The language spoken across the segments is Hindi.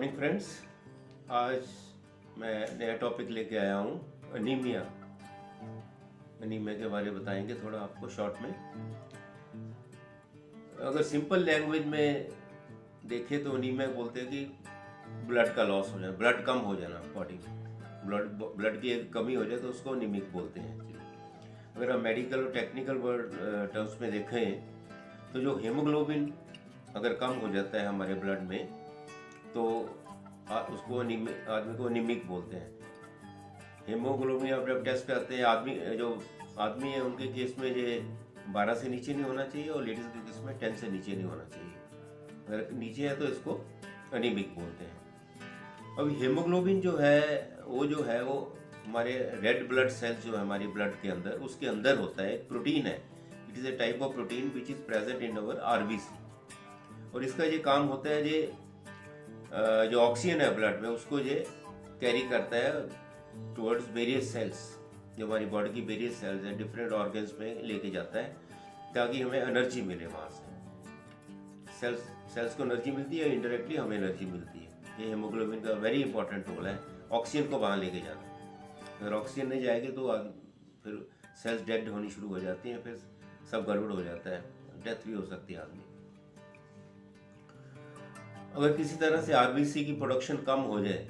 Morning friends. आज मैं नया टॉपिक लेके आया हूँ, अनीमिया। अनीमिया के बारे में बताएंगे थोड़ा आपको शॉर्ट में। अगर सिंपल लैंग्वेज में देखें तो अनीमिया बोलते हैं कि ब्लड का लॉस हो जाना, ब्लड कम हो जाना बॉडी में, ब्लड की एक कमी हो जाए तो उसको अनीमिक बोलते हैं एक्चुअली। अगर हम मेडिकल और टेक्निकल वर्ड टर्म्स में देखें तो जो हीमोग्लोबिन अगर कम हो जाता है हमारे ब्लड में तो उसको आदमी को अनीमिक बोलते हैं। हीमोग्लोबिन आप जब टेस्ट करते हैं, आदमी है उनके केस में ये 12 से नीचे नहीं होना चाहिए और लेडीज के केस में 10 से नीचे नहीं होना चाहिए। अगर नीचे है तो इसको अनीमिक बोलते हैं। अब हीमोग्लोबिन जो है वो हमारे रेड ब्लड सेल्स जो है हमारी ब्लड के अंदर, उसके अंदर होता है, एक प्रोटीन है। It is a type of protein which is present in our RBC. और इसका ये काम होता है, ये जो ऑक्सीजन है ब्लड में उसको ये कैरी करता है टुवर्ड्स वेरियस सेल्स, जो हमारी बॉडी की वेरियस सेल्स है, डिफरेंट ऑर्गन्स में लेके जाता है ताकि हमें एनर्जी मिले। वहाँ से सेल्स को एनर्जी मिलती है, इनडायरेक्टली हमें एनर्जी मिलती है। ये हीमोग्लोबिन का वेरी इंपॉर्टेंट रोल है, ऑक्सीजन को वहाँ लेके जाना। अगर ऑक्सीजन नहीं जाएगी तो फिर सेल्स डेड होनी शुरू हो जाती हैं, फिर सब गड़बड़ हो जाता है, डेथ भी हो सकती है आदमी। अगर किसी तरह से आरबीसी की प्रोडक्शन कम हो जाए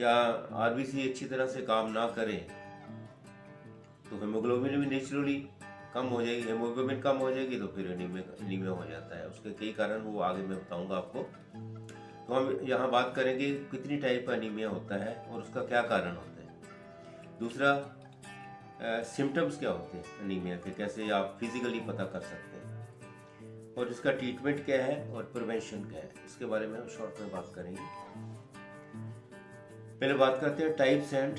या आरबीसी अच्छी तरह से काम ना करे तो हीमोग्लोबिन भी नेचुरली कम हो जाएगी। हीमोग्लोबिन कम हो जाएगी तो फिर एनीमिया हो जाता है। उसके कई कारण वो आगे मैं बताऊंगा आपको। तो हम यहाँ बात करेंगे कितनी टाइप का एनीमिया होता है और उसका क्या कारण होता है। दूसरा, सिम्टम्स क्या होते हैं एनीमिया के, कैसे आप फिजिकली पता कर सकते हैं, और इसका ट्रीटमेंट क्या है और प्रिवेंशन क्या है, इसके बारे में हम शॉर्ट में बात करेंगे। पहले बात करते हैं types and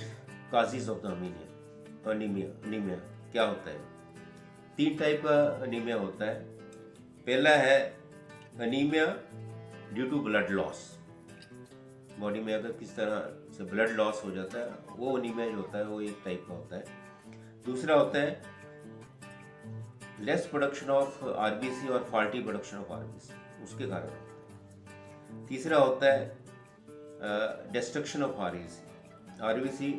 causes of the anaemia क्या होता है। 3 टाइप का अनीमिया होता है। पहला है anaemia due to blood loss. Body में अगर किस तरह से ब्लड लॉस हो जाता है वो अनीमिया जो होता है वो एक टाइप का होता है। दूसरा होता है लेस प्रोडक्शन ऑफ आरबीसी और फॉल्टी प्रोडक्शन ऑफ आरबीसी, उसके कारण। तीसरा होता है डिस्ट्रक्शन ऑफ आरबीसी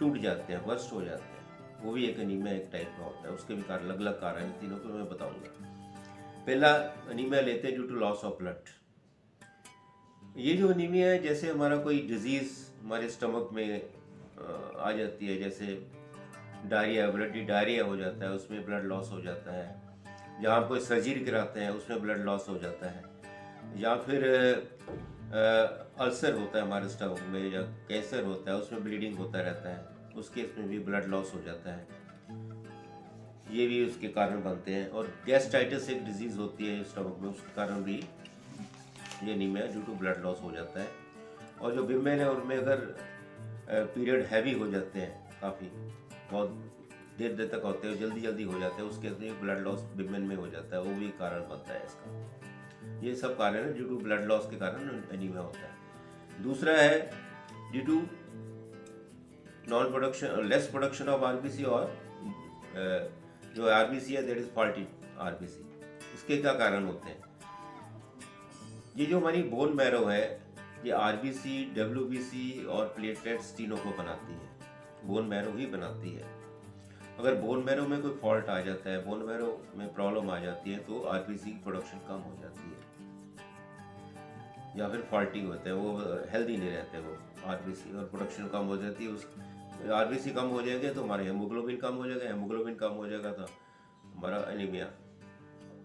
टूट जाते हैं, बस्ट हो जाते हैं, वो भी एक अनीमिया एक टाइप का होता है। उसके भी अलग अलग कारण हैं, तीनों को मैं बताऊंगा। पहला अनीमिया लेते हैं due to loss of blood. ये जो अनीमिया है, जैसे हमारा कोई डिजीज हमारे स्टमक में आ जाती है, जैसे डायरिया, ब्लडी डायरिया हो जाता है, उसमें ब्लड लॉस हो जाता है। जहाँ कोई सर्जरी कराते हैं उसमें ब्लड लॉस हो जाता है। या फिर अल्सर होता है हमारे स्टमक में, या कैंसर होता है उसमें ब्लीडिंग होता रहता है, उस केस में भी ब्लड लॉस हो जाता है। ये भी उसके कारण बनते हैं। और गैस्ट्राइटिस एक डिजीज़ होती है स्टमक में, उसके कारण भी ये anaemia due to blood loss हो जाता है। और जो विमेन है उनमें अगर पीरियड हैवी हो जाते हैं, काफ़ी बहुत देर तक होते हैं, जल्दी हो जाते हैं, उसके लिए ब्लड लॉस विमेन में हो जाता है, वो भी कारण बनता है इसका। ये सब कारण है ड्यू टू ब्लड लॉस के कारण एनीमिया होता है। दूसरा है due to less production of RBC, और जो आरबीसी है दैट इज फॉल्टी आरबीसी। इसके क्या कारण होते हैं? ये जो हमारी बोन मैरो है, ये आरबीसी, डब्ल्यूबीसी और प्लेटलेट्स तीनों को बनाती है, बोन मैरो ही बनाती है। अगर बोन मैरो में कोई फॉल्ट आ जाता है, बोन मैरो में प्रॉब्लम आ जाती है तो आरबीसी की प्रोडक्शन कम हो जाती है, या फिर फॉल्टी होते हैं, वो हेल्दी नहीं रहते वो आरबीसी, और प्रोडक्शन कम हो जाती है। उस आरबीसी कम हो जाएंगे तो हमारा हीमोग्लोबिन कम हो जाएगा, हीमोग्लोबिन कम हो जाएगा तो हमारा एनीमिया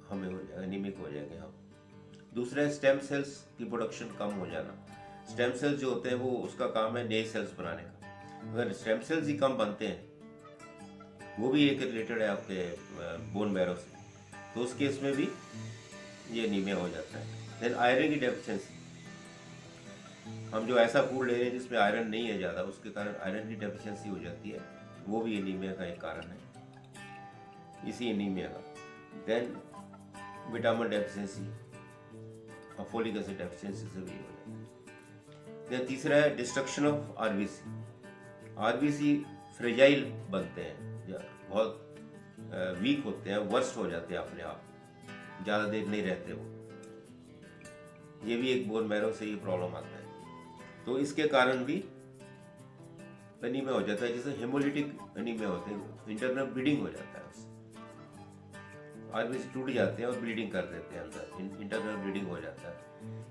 हमें एनीमिक हो जाएंगे हम। दूसरा है स्टेम सेल्स की प्रोडक्शन कम हो जाना। स्टेम सेल्स जो होते हैं वो उसका काम है नए सेल्स बनाने का। अगर स्टेम सेल्स ही कम बनते हैं, वो भी एक रिलेटेड है आपके बोन मैरो से, तो उस केस में भी ये एनीमिया हो जाता है। देन आयरन की डेफिशिएंसी, हम जो ऐसा फूड ले रहे हैं जिसमें आयरन नहीं है ज़्यादा, उसके कारण आयरन की डेफिशिएंसी हो जाती है, वो भी एनीमिया का एक कारण है, इसी एनीमिया का। देन विटामिन डेफिशिएंसी और फोलिक एसिड डेफिशिएंसी से भी हो जाती है। देन तीसरा है destruction of RBC. RBC fragile बनते हैं, या बहुत वीक होते हैं, वर्स्ट हो जाते हैं अपने आप, ज़्यादा देर नहीं रहते वो। ये भी एक बोन मैरो से ये प्रॉब्लम आता है। तो इसके कारण भी एनीमिया हो जाता है, जैसे हेमोलिटिक एनीमिया होते हैं, इंटरनल ब्लीडिंग हो जाता है उससे, आरबीसी टूट जाते हैं और ब्लीडिंग कर देते हैं अंदर, इंटरनल ब्लीडिंग हो जाता है।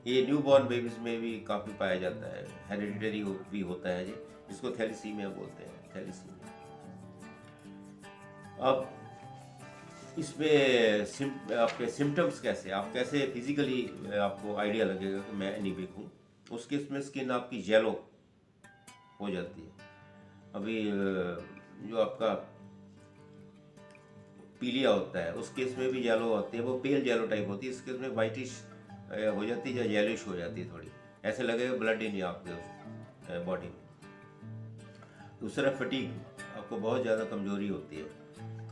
ये न्यू बॉर्न बेबीज में भी काफ़ी पाया जाता है, हेरिडिटरी भी होता है जी, जिसको थैलेसीमिया बोलते हैं, थैलेसीमिया। अब इसमें आपके सिम्टम्स कैसे, आप कैसे फिजिकली आपको आइडिया लगेगा कि मैं एनीमिक हूँ। उस केस में स्किन आपकी येलो हो जाती है। अभी जो आपका पीलिया होता है उस केस में भी येलो होती है, वो पेल येलो टाइप होती है। इस केस में वाइटिश हो जाती है या येलिश हो जाती है थोड़ी, ऐसे लगेगा ब्लड ही नहीं आपके बॉडी में। दूसरा फटीग, आपको बहुत ज़्यादा कमजोरी होती है,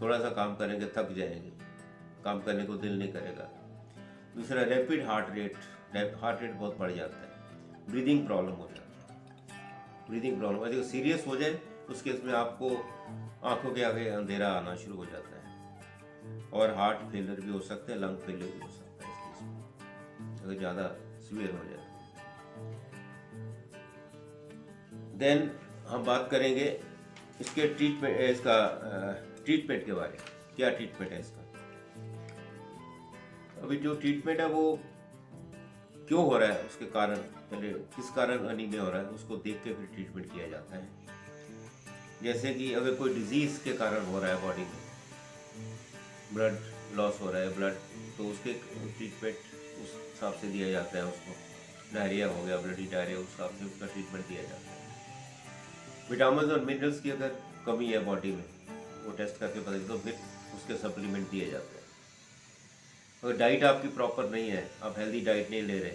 थोड़ा सा काम करेंगे थक जाएंगे, काम करने को दिल नहीं करेगा। दूसरा रैपिड हार्ट रेट बहुत बढ़ जाता है। ब्रीदिंग प्रॉब्लम हो जाता है, ब्रीदिंग प्रॉब्लम अगर सीरियस हो जाए उस केस में आपको आंखों के आगे अंधेरा आना शुरू हो जाता है, और हार्ट फेलियर भी हो सकता है, लंग फेलियर भी हो सकता है इस केस में, अगर ज़्यादा सीवियर हो जाए। देन हम बात करेंगे इसके ट्रीटमेंट के बारे में, क्या ट्रीटमेंट है इसका। अभी जो ट्रीटमेंट है वो क्यों हो रहा है, उसके कारण, पहले किस कारण एनीमिया हो रहा है उसको देख के फिर ट्रीटमेंट किया जाता है। जैसे कि अगर कोई डिजीज के कारण हो रहा है, बॉडी में ब्लड लॉस हो रहा है, ब्लड, तो उसके ट्रीटमेंट उस हिसाब से दिया जाता है उसको। डायरिया हो गया, ब्लडी डायरिया, उस हिसाब से उसका ट्रीटमेंट दिया जाता है। विटामिन और मिनरल्स की अगर कमी है बॉडी में, वो टेस्ट करके पता चलता, तो फिर उसके सप्लीमेंट दिए जाते हैं। अगर डाइट आपकी प्रॉपर नहीं है, आप हेल्दी डाइट नहीं ले रहे,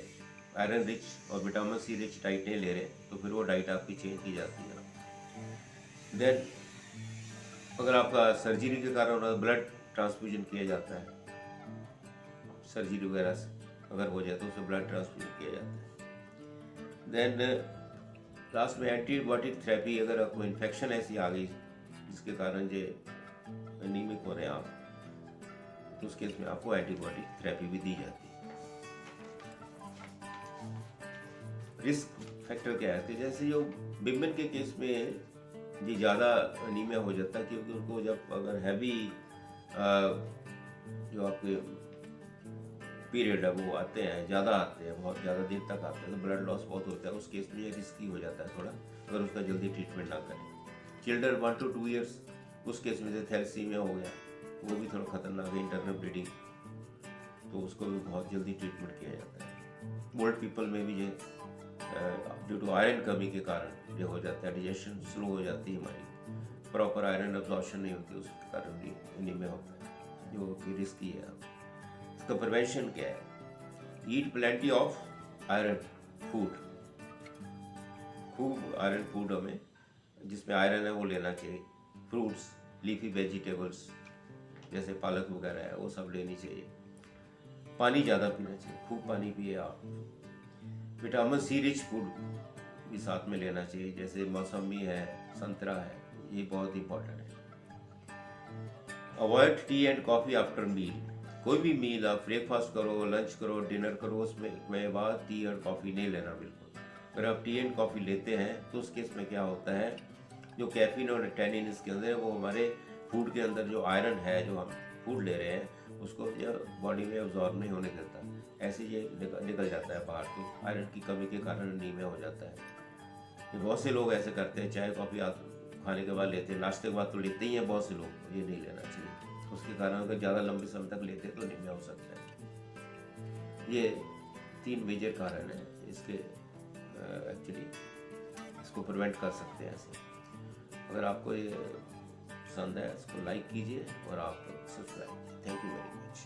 आयरन रिच और विटामिन सी रिच डाइट नहीं ले रहे, तो फिर वो डाइट आपकी चेंज की जाती है। देन अगर आपका सर्जरी के कारण ब्लड ट्रांसफ्यूजन किया जाता है, सर्जरी वगैरह से अगर हो जाए तो उसे ब्लड ट्रांसफ्यूजन किया जाता है। देन लास्ट में एंटीबायोटिक थेरेपी, अगर आपको इन्फेक्शन ऐसी आ गई जिसके कारण जो एनीमिक हो रहे हैं आप, तो उस केस में आपको एंटीबायोटिक थेरेपी भी दी जाती है। रिस्क फैक्टर क्या है, जैसे जो विमेन के केस में ये ज़्यादा एनीमिया हो जाता है, क्योंकि उनको जब अगर हैवी जो आपके पीरियड है वो आते हैं, ज़्यादा आते हैं, बहुत ज़्यादा देर तक आते हैं, तो ब्लड लॉस बहुत होता है। उस केस में ये रिस्की हो जाता है थोड़ा, अगर उसका जल्दी ट्रीटमेंट ना करें। चिल्ड्रन 1 to 2 years, उस केस में से थैलेसीमिया हो गया, वो भी थोड़ा खतरनाक है, इंटरनल ब्लीडिंग, तो उसको भी बहुत जल्दी ट्रीटमेंट किया जाता है। ओल्ड पीपल में भी ये ड्यू टू आयरन कमी के कारण ये हो जाता है, डाइजेशन स्लो हो जाती है हमारी, प्रॉपर आयरन अब्जॉर्प्शन नहीं होती, उसके कारण भी एनीमिया होता है, जो कि रिस्की है। इसका प्रिवेंशन क्या है, ईट प्लेंटी ऑफ आयरन फूड, खूब आयरन फूड हमें जिसमें आयरन है वो लेना चाहिए। फ्रूट्स, लीफी वेजिटेबल्स जैसे पालक वगैरह है वो सब लेनी चाहिए। पानी ज़्यादा पीना चाहिए, खूब पानी पिए आप। विटामिन सी रिच फूड भी साथ में लेना चाहिए, जैसे मौसमी है, संतरा है, ये बहुत इंपॉर्टेंट है। Avoid tea and coffee after meal, कोई भी मील आप ब्रेकफास्ट करो, लंच करो, डिनर करो, उसमें बाद टी और कॉफ़ी नहीं लेना बिल्कुल। अगर आप टी एंड कॉफ़ी लेते हैं तो उस केस में क्या होता है, जो कैफीन और टैनिन इसके अंदर है, वो हमारे फूड के अंदर जो आयरन है जो हम फूड ले रहे हैं उसको बॉडी में अब्जॉर्ब नहीं होने देता, ऐसे ये निकल जाता है बाहर, तो आयरन की कमी के कारण एनीमिया हो जाता है। ये बहुत से लोग ऐसे करते हैं, चाय कॉफ़ी आप खाने के बाद लेते हैं, नाश्ते के बाद तो लेते ही हैं बहुत से लोग, ये नहीं लेना चाहिए। उसके कारण अगर ज़्यादा लंबे समय तक लेते हैं तो एनीमिया हो सकता है। ये 3 मेजर कारण हैं इसके, एक्चुअली इसको प्रिवेंट कर सकते हैं ऐसे। अगर आपको ये पसंद है इसको लाइक कीजिए और आप सब्सक्राइब कीजिए। Thank you very much.